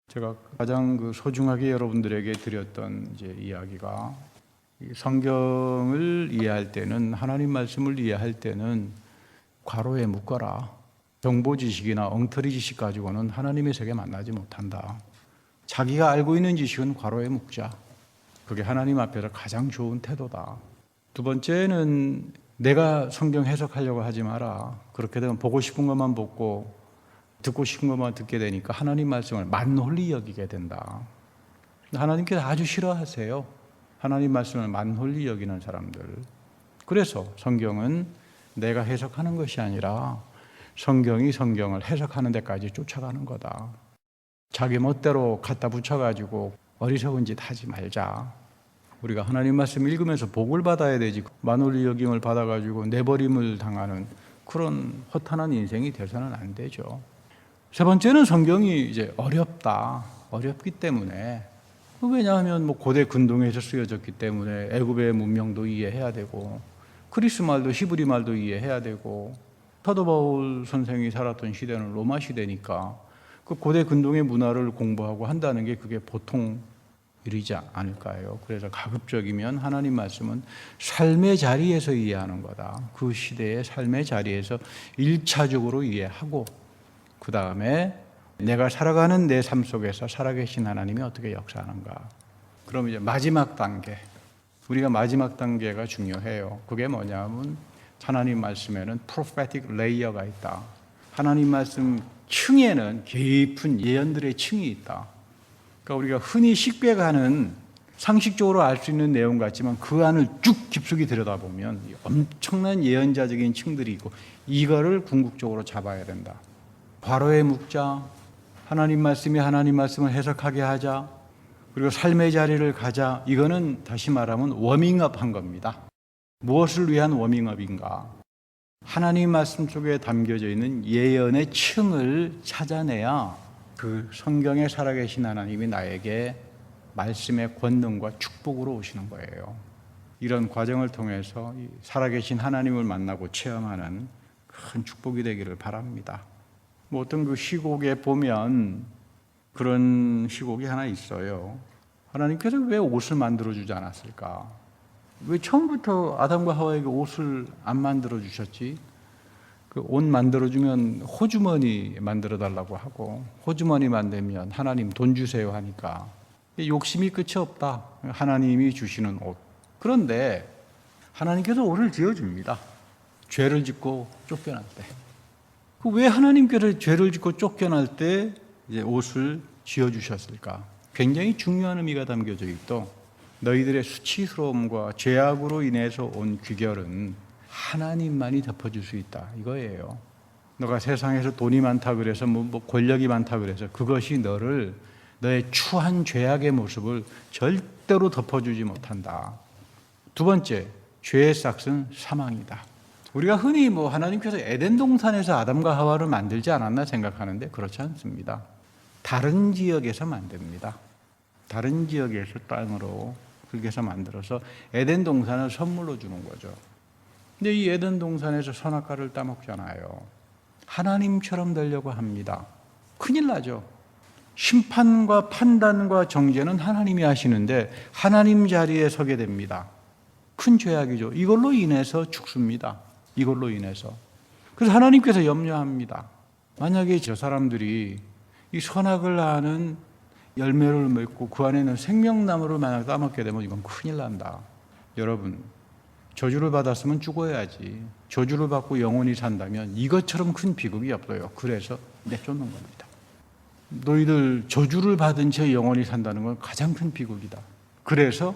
제가 가장 소중하게 여러분들에게 드렸던 이야기가, 성경을 이해할 때는, 하나님 말씀을 이해할 때는 괄호에 묶어라. 정보 지식이나 엉터리 지식 가지고는 하나님의 세계 만나지 못한다. 자기가 알고 있는 지식은 괄호에 묶자. 그게 하나님 앞에서 가장 좋은 태도다. 두 번째는 내가 성경 해석하려고 하지 마라. 그렇게 되면 보고 싶은 것만 보고 듣고 싶은 것만 듣게 되니까 하나님 말씀을 만홀히 여기게 된다. 하나님께서 아주 싫어하세요. 하나님 말씀을 만홀히 여기는 사람들. 그래서 성경은 내가 해석하는 것이 아니라 성경이 성경을 해석하는 데까지 쫓아가는 거다. 자기 멋대로 갖다 붙여가지고 어리석은 짓 하지 말자. 우리가 하나님 말씀 읽으면서 복을 받아야 되지, 만홀히 여김을 받아가지고 내버림을 당하는 그런 허탄한 인생이 돼서는 안 되죠. 세 번째는 성경이 어렵다. 어렵기 때문에, 왜냐하면 고대 근동에서 쓰여졌기 때문에 애굽의 문명도 이해해야 되고, 그리스 말도 히브리 말도 이해해야 되고, 사도 바울 선생이 살았던 시대는 로마 시대니까 그 고대 근동의 문화를 공부하고 한다는 게 그게 보통 일이지 않을까요? 그래서 가급적이면 하나님 말씀은 삶의 자리에서 이해하는 거다. 그 시대의 삶의 자리에서 1차적으로 이해하고, 그 다음에 내가 살아가는 내 삶 속에서 살아계신 하나님이 어떻게 역사하는가. 그럼 마지막 단계, 우리가 마지막 단계가 중요해요. 그게 뭐냐면 하나님 말씀에는 prophetic layer가 있다. 하나님 말씀 층에는 깊은 예언들의 층이 있다. 그러니까 우리가 흔히 식별하는, 상식적으로 알 수 있는 내용 같지만 그 안을 쭉 깊숙이 들여다보면 엄청난 예언자적인 층들이 있고, 이거를 궁극적으로 잡아야 된다. 괄호에 묶자. 하나님 말씀이 하나님 말씀을 해석하게 하자. 그리고 삶의 자리를 가자. 이거는 다시 말하면 워밍업 한 겁니다. 무엇을 위한 워밍업인가? 하나님 말씀 속에 담겨져 있는 예언의 층을 찾아내야 그 성경에 살아계신 하나님이 나에게 말씀의 권능과 축복으로 오시는 거예요. 이런 과정을 통해서 살아계신 하나님을 만나고 체험하는 큰 축복이 되기를 바랍니다. 어떤 시곡에 보면 그런 시곡이 하나 있어요. 하나님께서 왜 옷을 만들어주지 않았을까? 왜 처음부터 아담과 하와에게 옷을 안 만들어주셨지? 그 옷 만들어주면 호주머니 만들어달라고 하고, 호주머니 만들면 하나님 돈 주세요 하니까 욕심이 끝이 없다. 하나님이 주시는 옷. 그런데 하나님께서 옷을 지어줍니다. 죄를 짓고 쫓겨날 때. 왜 하나님께서 죄를 짓고 쫓겨날 때 옷을 지어주셨을까? 굉장히 중요한 의미가 담겨져 있고, 너희들의 수치스러움과 죄악으로 인해서 온 귀결은 하나님만이 덮어줄 수 있다, 이거예요. 너가 세상에서 돈이 많다 그래서 권력이 많다 그래서 그것이 너의 추한 죄악의 모습을 절대로 덮어주지 못한다. 두 번째, 죄의 싹은 사망이다. 우리가 흔히 하나님께서 에덴 동산에서 아담과 하와를 만들지 않았나 생각하는데 그렇지 않습니다. 다른 지역에서 만듭니다. 다른 지역에서 땅으로 흙에서 만들어서 에덴 동산을 선물로 주는 거죠. 근데 이 에덴 동산에서 선악과를 따먹잖아요. 하나님처럼 되려고 합니다. 큰일 나죠. 심판과 판단과 정죄는 하나님이 하시는데 하나님 자리에 서게 됩니다. 큰 죄악이죠. 이걸로 인해서 죽습니다. 이걸로 인해서. 그래서 하나님께서 염려합니다. 만약에 저 사람들이 이 선악을 아는 열매를 맺고 그 안에는 생명나무를 만약 따먹게 되면 이건 큰일 난다. 여러분, 저주를 받았으면 죽어야지. 저주를 받고 영원히 산다면 이것처럼 큰 비극이 없어요. 그래서 내쫓는 겁니다. 너희들 저주를 받은 채 영원히 산다는 건 가장 큰 비극이다. 그래서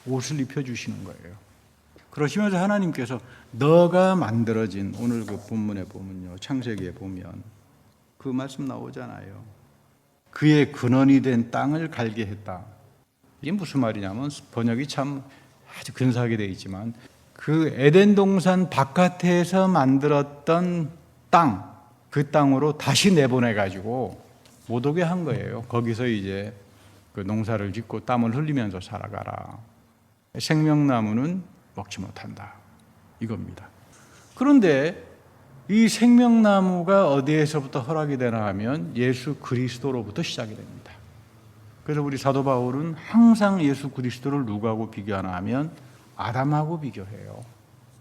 옷을 입혀주시는 거예요. 그러시면서 하나님께서 너가 만들어진, 오늘 그 본문에 보면요, 창세기에 보면 그 말씀 나오잖아요. 그의 근원이 된 땅을 갈게 했다. 이게 무슨 말이냐면, 번역이 참 아주 근사하게 되어 있지만, 그 에덴 동산 바깥에서 만들었던 땅, 그 땅으로 다시 내보내가지고 못 오게 한 거예요. 거기서 그 농사를 짓고 땀을 흘리면서 살아가라. 생명나무는 먹지 못한다, 이겁니다. 그런데 이 생명나무가 어디에서부터 허락이 되나 하면 예수 그리스도로부터 시작이 됩니다. 그래서 우리 사도 바울은 항상 예수 그리스도를 누구하고 비교하나 하면 아담하고 비교해요.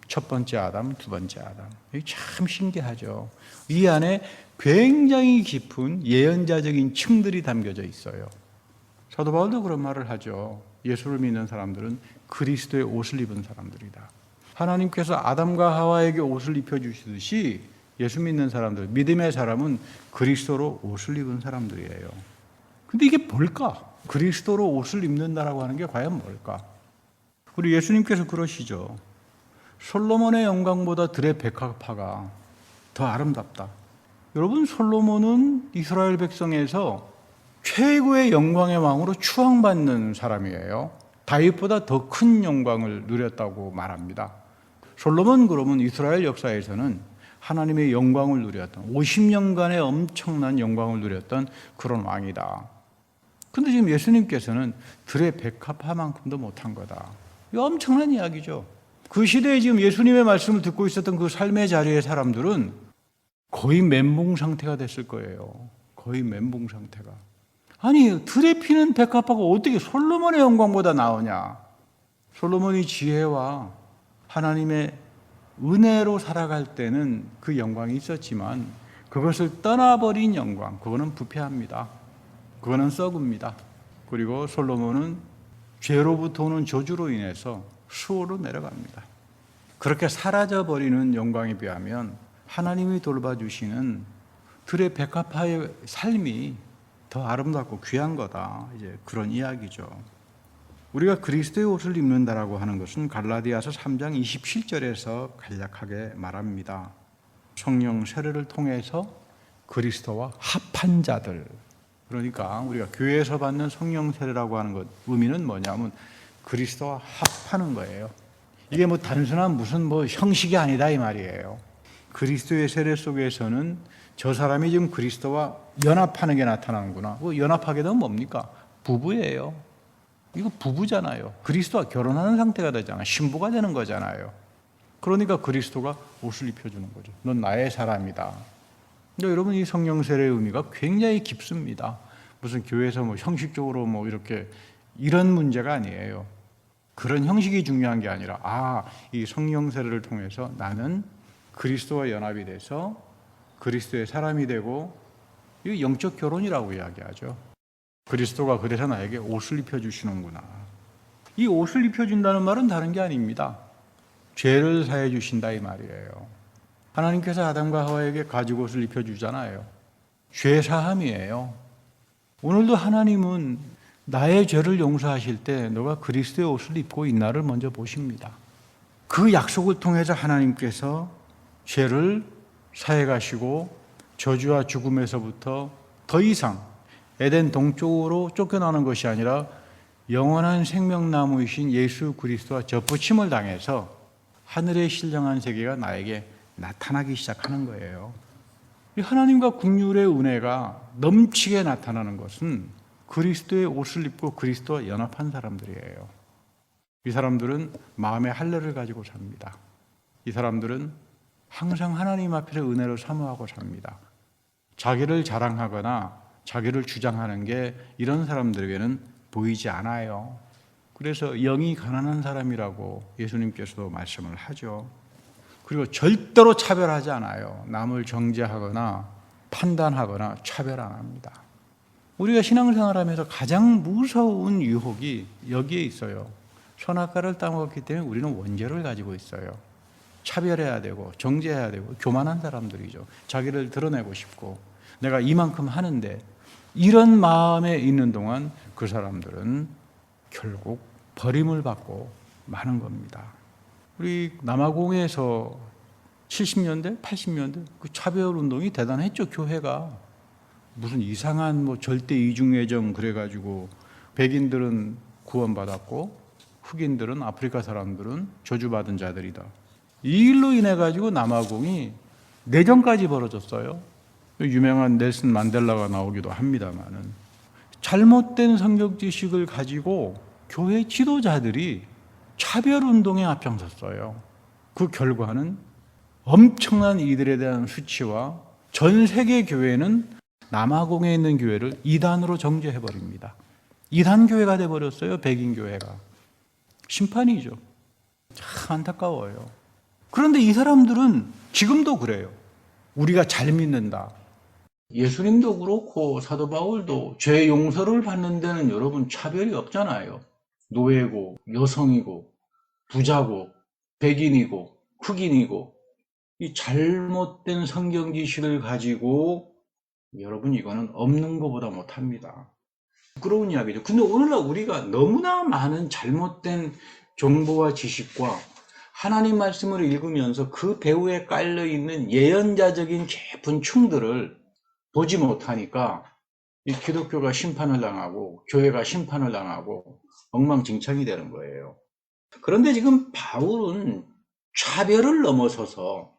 첫 번째 아담, 두 번째 아담. 이게 참 신기하죠. 이 안에 굉장히 깊은 예언자적인 층들이 담겨져 있어요. 사도 바울도 그런 말을 하죠. 예수를 믿는 사람들은 그리스도의 옷을 입은 사람들이다. 하나님께서 아담과 하와에게 옷을 입혀주시듯이 예수 믿는 사람들, 믿음의 사람은 그리스도로 옷을 입은 사람들이에요. 근데 이게 뭘까? 그리스도로 옷을 입는다라고 하는 게 과연 뭘까? 우리 예수님께서 그러시죠. 솔로몬의 영광보다 들의 백합화가 더 아름답다. 여러분, 솔로몬은 이스라엘 백성에서 최고의 영광의 왕으로 추앙받는 사람이에요. 다윗보다 더 큰 영광을 누렸다고 말합니다. 솔로몬 그러면 이스라엘 역사에서는 하나님의 영광을 누렸던 50년간의 엄청난 영광을 누렸던 그런 왕이다. 근데 지금 예수님께서는 들의 백합화만큼도 못한 거다. 이거 엄청난 이야기죠. 그 시대에 지금 예수님의 말씀을 듣고 있었던 그 삶의 자리의 사람들은 거의 멘붕 상태가 됐을 거예요. 거의 멘붕 상태가. 아니, 들에 피는 백합화가 어떻게 솔로몬의 영광보다 나오냐? 솔로몬이 지혜와 하나님의 은혜로 살아갈 때는 그 영광이 있었지만 그것을 떠나버린 영광, 그거는 부패합니다. 그거는 썩습니다. 그리고 솔로몬은 죄로부터 오는 저주로 인해서 수호로 내려갑니다. 그렇게 사라져버리는 영광에 비하면 하나님이 돌봐주시는 들의 백합화의 삶이 더 아름답고 귀한 거다. 이제 그런 이야기죠. 우리가 그리스도의 옷을 입는다라고 하는 것은 갈라디아서 3장 27절에서 간략하게 말합니다. 성령 세례를 통해서 그리스도와 합한 자들. 그러니까 우리가 교회에서 받는 성령 세례라고 하는 것 의미는 뭐냐면 그리스도와 합하는 거예요. 이게 뭐 단순한 무슨 뭐 형식이 아니다 이 말이에요. 그리스도의 세례 속에서는 저 사람이 지금 그리스도와 연합하는 게 나타나는구나. 그 연합하게 되면 뭡니까? 부부예요. 이거 부부잖아요. 그리스도와 결혼하는 상태가 되잖아요. 신부가 되는 거잖아요. 그러니까 그리스도가 옷을 입혀주는 거죠. 넌 나의 사람이다. 근데 여러분, 이 성령 세례의 의미가 굉장히 깊습니다. 무슨 교회에서 뭐 형식적으로 뭐 이렇게 이런 문제가 아니에요. 그런 형식이 중요한 게 아니라 이 성령 세례를 통해서 나는 그리스도와 연합이 돼서 그리스도의 사람이 되고, 이 영적 결혼이라고 이야기하죠. 그리스도가 그래서 나에게 옷을 입혀주시는구나. 이 옷을 입혀준다는 말은 다른 게 아닙니다. 죄를 사해 주신다 이 말이에요. 하나님께서 아담과 하와에게 가죽옷을 입혀주잖아요. 죄 사함이에요. 오늘도 하나님은 나의 죄를 용서하실 때 너가 그리스도의 옷을 입고 있나를 먼저 보십니다. 그 약속을 통해서 하나님께서 죄를 사해 가시고 저주와 죽음에서부터 더 이상 에덴 동쪽으로 쫓겨나는 것이 아니라 영원한 생명나무이신 예수 그리스도와 접붙임을 당해서 하늘의 신령한 세계가 나에게 나타나기 시작하는 거예요. 이 하나님과 긍휼의 은혜가 넘치게 나타나는 것은 그리스도의 옷을 입고 그리스도와 연합한 사람들이에요. 이 사람들은 마음의 할례를 가지고 삽니다. 이 사람들은 항상 하나님 앞에서 은혜를 사모하고 삽니다. 자기를 자랑하거나 자기를 주장하는 게 이런 사람들에게는 보이지 않아요. 그래서 영이 가난한 사람이라고 예수님께서도 말씀을 하죠. 그리고 절대로 차별하지 않아요. 남을 정죄하거나 판단하거나 차별 안 합니다. 우리가 신앙생활하면서 가장 무서운 유혹이 여기에 있어요. 선악과를 따먹었기 때문에 우리는 원죄를 가지고 있어요. 차별해야 되고 정죄해야 되고 교만한 사람들이죠. 자기를 드러내고 싶고 내가 이만큼 하는데, 이런 마음에 있는 동안 그 사람들은 결국 버림을 받고 마는 겁니다. 우리 남아공에서 70년대, 80년대 그 차별운동이 대단했죠. 교회가 무슨 이상한 뭐 절대 이중애정 그래가지고 백인들은 구원받았고 흑인들은, 아프리카 사람들은 저주받은 자들이다. 이 일로 인해 가지고 남아공이 내전까지 벌어졌어요. 유명한 넬슨 만델라가 나오기도 합니다만은, 잘못된 성경 지식을 가지고 교회 지도자들이 차별운동에 앞장섰어요. 그 결과는 엄청난 이들에 대한 수치와 전 세계 교회는 남아공에 있는 교회를 이단으로 정죄해버립니다. 이단교회가 돼버렸어요. 백인교회가. 심판이죠. 참 안타까워요. 그런데 이 사람들은 지금도 그래요. 우리가 잘 믿는다. 예수님도 그렇고 사도 바울도 죄 용서를 받는 데는 여러분 차별이 없잖아요. 노예고 여성이고 부자고 백인이고 흑인이고 이 잘못된 성경 지식을 가지고 여러분 이거는 없는 것보다 못합니다. 부끄러운 이야기죠. 근데 오늘날 우리가 너무나 많은 잘못된 정보와 지식과 하나님 말씀을 읽으면서 그 배후에 깔려있는 예언자적인 깊은 충들을 보지 못하니까 이 기독교가 심판을 당하고 교회가 심판을 당하고 엉망진창이 되는 거예요. 그런데 지금 바울은 차별을 넘어서서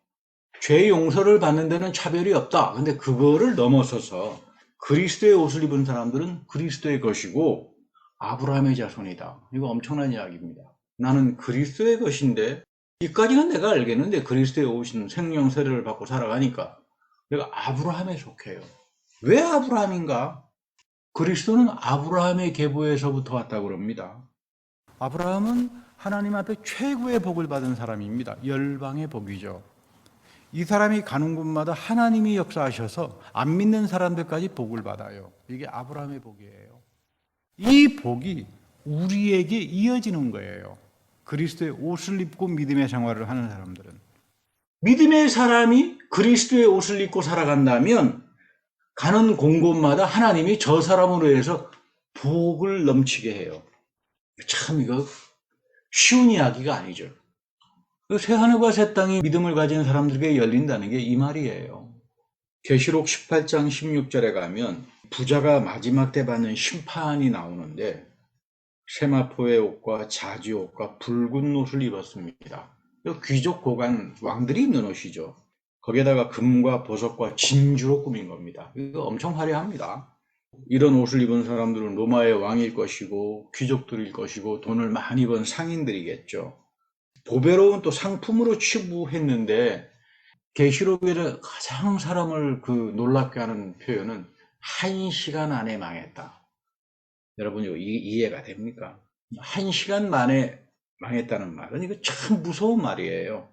죄 용서를 받는 데는 차별이 없다. 근데 그거를 넘어서서 그리스도의 옷을 입은 사람들은 그리스도의 것이고 아브라함의 자손이다. 이거 엄청난 이야기입니다. 나는 그리스도의 것인데 이까지는 내가 알겠는데 그리스도의 옷은 생명 세례를 받고 살아가니까 내가 아브라함에 속해요. 왜 아브라함인가? 그리스도는 아브라함의 계보에서부터 왔다고 그럽니다. 아브라함은 하나님 앞에 최고의 복을 받은 사람입니다. 열방의 복이죠. 이 사람이 가는 곳마다 하나님이 역사하셔서 안 믿는 사람들까지 복을 받아요. 이게 아브라함의 복이에요. 이 복이 우리에게 이어지는 거예요. 그리스도의 옷을 입고 믿음의 생활을 하는 사람들은. 믿음의 사람이 그리스도의 옷을 입고 살아간다면 가는 공곳마다 하나님이 저 사람으로 해서 복을 넘치게 해요. 참 이거 쉬운 이야기가 아니죠. 새하늘과 새 땅이 믿음을 가진 사람들에게 열린다는 게 이 말이에요. 계시록 18장 16절에 가면 부자가 마지막 때 받는 심판이 나오는데 세마포의 옷과 자지 옷과 붉은 옷을 입었습니다. 귀족 고관 왕들이 입는 옷이죠. 거기에다가 금과 보석과 진주로 꾸민 겁니다. 이거 엄청 화려합니다. 이런 옷을 입은 사람들은 로마의 왕일 것이고 귀족들일 것이고 돈을 많이 번 상인들이겠죠. 보배로운 또 상품으로 취부했는데 계시록에서 가장 사람을 놀랍게 하는 표현은 1시간 안에 망했다. 여러분 이거 이해가 됩니까? 1시간 만에 망했다는 말은 이거 참 무서운 말이에요.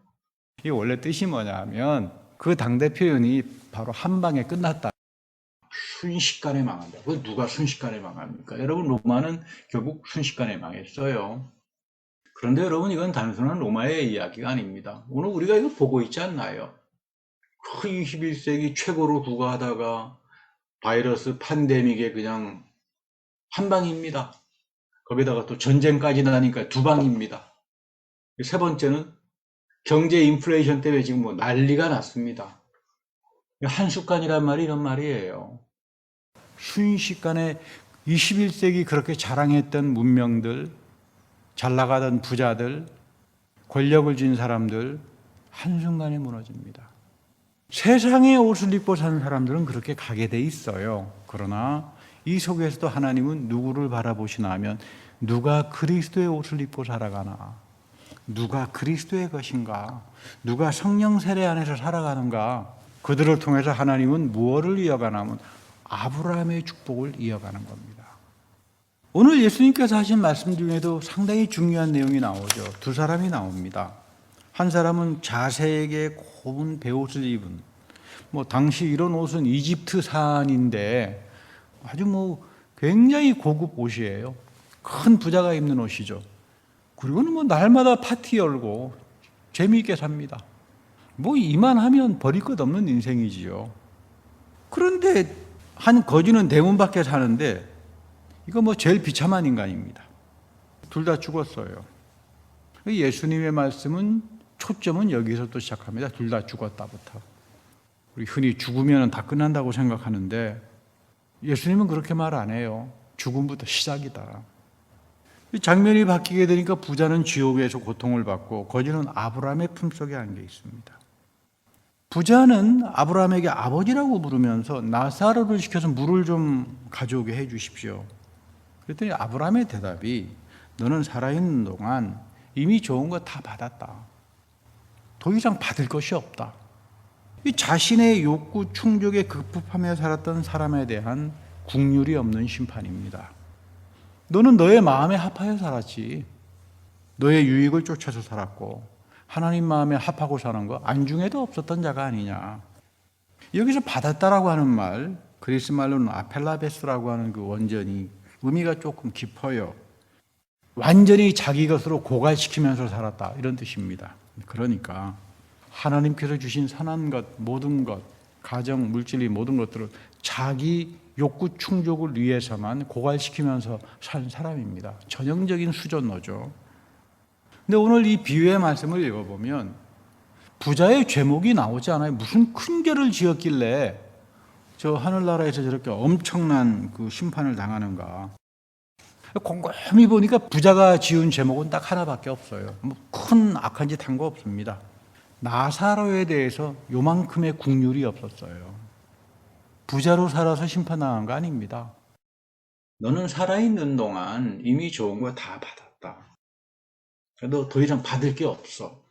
이게 원래 뜻이 뭐냐면 그 당대 표현이 바로 한 방에 끝났다. 순식간에 망한다. 그 누가 순식간에 망합니까? 여러분 로마는 결국 순식간에 망했어요. 그런데 여러분 이건 단순한 로마의 이야기가 아닙니다. 오늘 우리가 이거 보고 있지 않나요? 그 21세기 최고로 구가하다가 바이러스 팬데믹에 그냥 한 방입니다. 거기다가 또 전쟁까지 나니까 두 방입니다. 세 번째는 경제 인플레이션 때문에 지금 뭐 난리가 났습니다. 한순간이란 말이 이런 말이에요. 순식간에 21세기 그렇게 자랑했던 문명들, 잘 나가던 부자들, 권력을 쥔 사람들 한순간에 무너집니다. 세상의 옷을 입고 사는 사람들은 그렇게 가게 돼 있어요. 그러나 이 속에서도 하나님은 누구를 바라보시나 하면 누가 그리스도의 옷을 입고 살아가나, 누가 그리스도의 것인가, 누가 성령 세례 안에서 살아가는가, 그들을 통해서 하나님은 무엇을 이어가나 하면 아브라함의 축복을 이어가는 겁니다. 오늘 예수님께서 하신 말씀 중에도 상당히 중요한 내용이 나오죠. 두 사람이 나옵니다. 한 사람은 자세에게 고운 베옷을 입은, 당시 이런 옷은 이집트산인데 아주 굉장히 고급 옷이에요. 큰 부자가 입는 옷이죠. 그리고는 날마다 파티 열고 재미있게 삽니다. 이만하면 버릴 것 없는 인생이지요. 그런데 한 거지는 대문 밖에 사는데 이거 제일 비참한 인간입니다. 둘 다 죽었어요. 예수님의 말씀은 초점은 여기서부터 시작합니다. 둘 다 죽었다부터. 우리 흔히 죽으면 다 끝난다고 생각하는데 예수님은 그렇게 말 안 해요. 죽음부터 시작이다. 이 장면이 바뀌게 되니까 부자는 지옥에서 고통을 받고 거지는 아브라함의 품속에 안겨 있습니다. 부자는 아브라함에게 아버지라고 부르면서 나사로를 시켜서 물을 좀 가져오게 해 주십시오. 그랬더니 아브라함의 대답이 너는 살아있는 동안 이미 좋은 거 다 받았다. 더 이상 받을 것이 없다. 이 자신의 욕구 충족에 급급하며 살았던 사람에 대한 국률이 없는 심판입니다. 너는 너의 마음에 합하여 살았지. 너의 유익을 쫓아서 살았고 하나님 마음에 합하고 사는 거 안중에도 없었던 자가 아니냐. 여기서 받았다라고 하는 말, 그리스 말로는 아펠라베스라고 하는 그 원전이 의미가 조금 깊어요. 완전히 자기 것으로 고갈시키면서 살았다, 이런 뜻입니다. 그러니까 하나님께서 주신 선한 것, 모든 것, 가정, 물질이 모든 것들을 자기 욕구 충족을 위해서만 고갈시키면서 산 사람입니다. 전형적인 수존노죠. 근데 오늘 이 비유의 말씀을 읽어보면 부자의 죄목이 나오지 않아요. 무슨 큰 죄를 지었길래 저 하늘나라에서 저렇게 엄청난 그 심판을 당하는가. 곰곰이 보니까 부자가 지은 죄목은 딱 하나밖에 없어요. 뭐 큰 악한 짓 한 거 없습니다. 나사로에 대해서 요만큼의 국률이 없었어요. 부자로 살아서 심판당한 거 아닙니다. 너는 살아있는 동안 이미 좋은 거 다 받았다. 그래도 더 이상 받을 게 없어.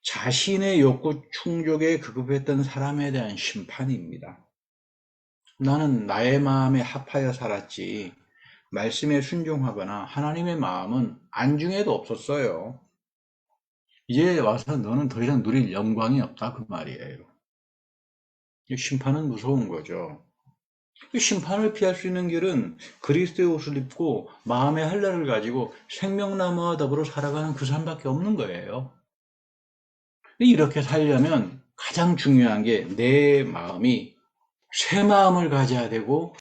자신의 욕구 충족에 급급했던 사람에 대한 심판입니다. 나는 나의 마음에 합하여 살았지 말씀에 순종하거나 하나님의 마음은 안중에도 없었어요. 이제 와서 너는 더 이상 누릴 영광이 없다, 그 말이에요. 심판은 무서운 거죠. 심판을 피할 수 있는 길은 그리스도의 옷을 입고 마음의 한란을 가지고 생명나무와 더불어 살아가는 그 삶밖에 없는 거예요. 이렇게 살려면 가장 중요한 게 내 마음이 새 마음을 가져야 되고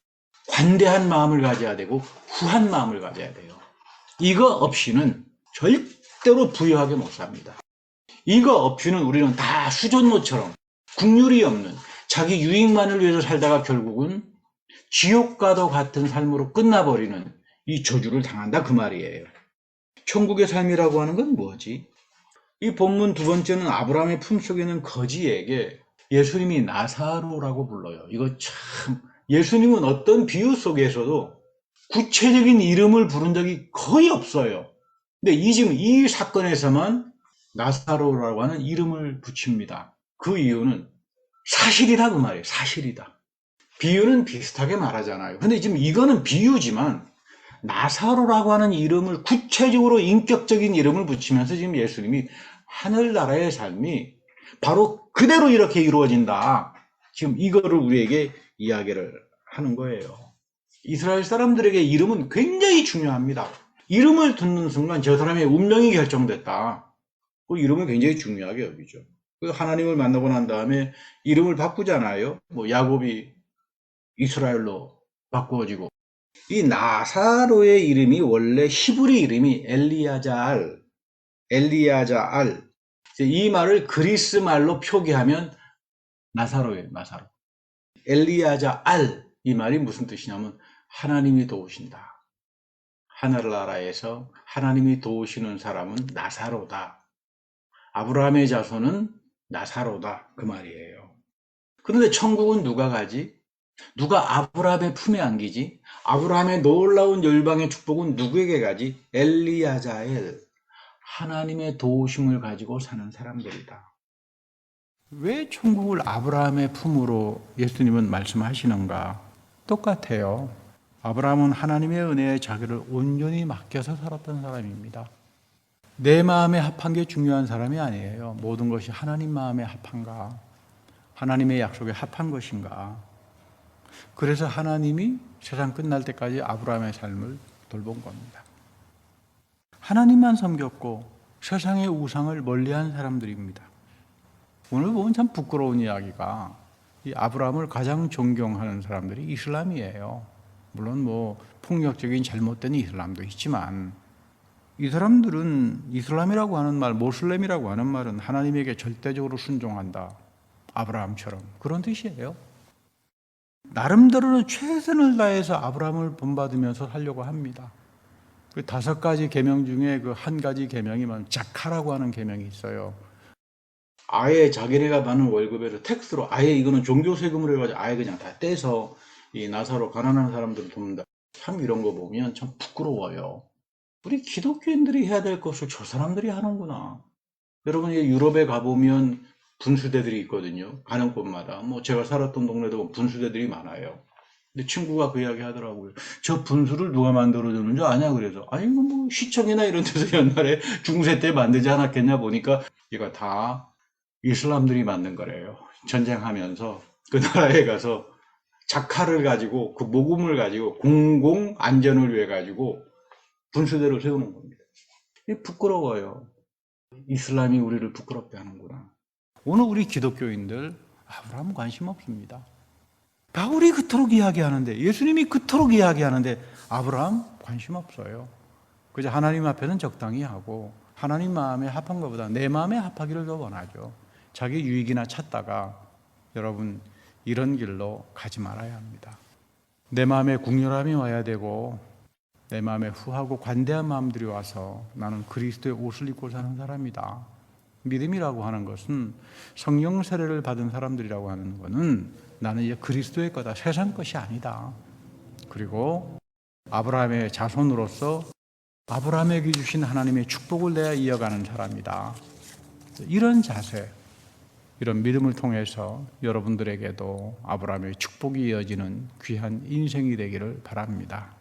관대한 마음을 가져야 되고 후한 마음을 가져야 돼요. 이거 없이는 절대로 부유하게 못 삽니다. 이거 없이는 우리는 다 수존노처럼 국률이 없는 자기 유익만을 위해서 살다가 결국은 지옥과도 같은 삶으로 끝나버리는 이 저주를 당한다, 그 말이에요. 천국의 삶이라고 하는 건 뭐지? 이 본문 두 번째는 아브라함의 품속에 있는 거지에게 예수님이 나사로라고 불러요. 이거 참, 예수님은 어떤 비유 속에서도 구체적인 이름을 부른 적이 거의 없어요. 근데 지금 이 사건에서만 나사로라고 하는 이름을 붙입니다. 그 이유는 사실이다, 그 말이에요. 사실이다. 비유는 비슷하게 말하잖아요. 근데 지금 이거는 비유지만 나사로라고 하는 이름을 구체적으로 인격적인 이름을 붙이면서 지금 예수님이 하늘나라의 삶이 바로 그대로 이렇게 이루어진다. 지금 이거를 우리에게 이야기를 하는 거예요. 이스라엘 사람들에게 이름은 굉장히 중요합니다. 이름을 듣는 순간 저 사람의 운명이 결정됐다. 그 이름은 굉장히 중요하게 여기죠. 하나님을 만나고 난 다음에 이름을 바꾸잖아요. 뭐 야곱이 이스라엘로 바꾸어지고, 이 나사로의 이름이 원래 히브리 이름이 엘리야자알. 이 말을 그리스 말로 표기하면 나사로예요, 나사로. 엘리야자알, 이 말이 무슨 뜻이냐면 하나님이 도우신다. 하늘나라에서 하나님이 도우시는 사람은 나사로다. 아브라함의 자손은 나사로다, 그 말이에요. 그런데 천국은 누가 가지? 누가 아브라함의 품에 안기지? 아브라함의 놀라운 열방의 축복은 누구에게 가지? 엘리야자엘, 하나님의 도우심을 가지고 사는 사람들이다. 왜 천국을 아브라함의 품으로 예수님은 말씀하시는가? 똑같아요. 아브라함은 하나님의 은혜에 자기를 온전히 맡겨서 살았던 사람입니다. 내 마음에 합한 게 중요한 사람이 아니에요. 모든 것이 하나님 마음에 합한가? 하나님의 약속에 합한 것인가? 그래서 하나님이 세상 끝날 때까지 아브라함의 삶을 돌본 겁니다. 하나님만 섬겼고 세상의 우상을 멀리한 사람들입니다. 오늘 보면 참 부끄러운 이야기가 이 아브라함을 가장 존경하는 사람들이 이슬람이에요. 물론 뭐 폭력적인 잘못된 이슬람도 있지만, 이 사람들은 이슬람이라고 하는 말, 모슬렘이라고 하는 말은 하나님에게 절대적으로 순종한다, 아브라함처럼, 그런 뜻이에요. 나름대로는 최선을 다해서 아브라함을 본받으면서 살려고 합니다. 그 5가지 계명 중에 그 한 가지 계명이면 자카라고 하는 계명이 있어요. 아예 자기네가 받는 월급에서 텍스로 아예 이거는 종교 세금으로 해가지고 아예 그냥 다 떼서 이 나사로 가난한 사람들을 돕는다. 참 이런 거 보면 참 부끄러워요. 우리 기독교인들이 해야 될 것을 저 사람들이 하는구나. 여러분, 유럽에 가보면 분수대들이 있거든요. 가는 곳마다. 뭐 제가 살았던 동네도 분수대들이 많아요. 근데 친구가 그 이야기 하더라고요. 저 분수를 누가 만들어주는 줄 아냐? 그래서 아니 이거 뭐 시청이나 이런 데서 옛날에 중세 때 만들지 않았겠냐 보니까 이거 다 이슬람들이 만든 거래요. 전쟁하면서 그 나라에 가서 자칼을 가지고 그 모금을 가지고 공공 안전을 위해 가지고 분수대를 세우는 겁니다. 부끄러워요. 이슬람이 우리를 부끄럽게 하는구나. 오늘 우리 기독교인들 아브라함 관심 없습니다. 바울이 그토록 이야기하는데, 예수님이 그토록 이야기하는데 아브라함 관심 없어요. 그저 하나님 앞에는 적당히 하고 하나님 마음에 합한 것보다 내 마음에 합하기를 더 원하죠. 자기 유익이나 찾다가 여러분 이런 길로 가지 말아야 합니다. 내 마음에 국률함이 와야 되고 내 마음에 후하고 관대한 마음들이 와서 나는 그리스도의 옷을 입고 사는 사람이다. 믿음이라고 하는 것은 성령 세례를 받은 사람들이라고 하는 것은 나는 이제 그리스도의 거다. 세상 것이 아니다. 그리고 아브라함의 자손으로서 아브라함에게 주신 하나님의 축복을 내가 이어가는 사람이다. 이런 자세, 이런 믿음을 통해서 여러분들에게도 아브라함의 축복이 이어지는 귀한 인생이 되기를 바랍니다.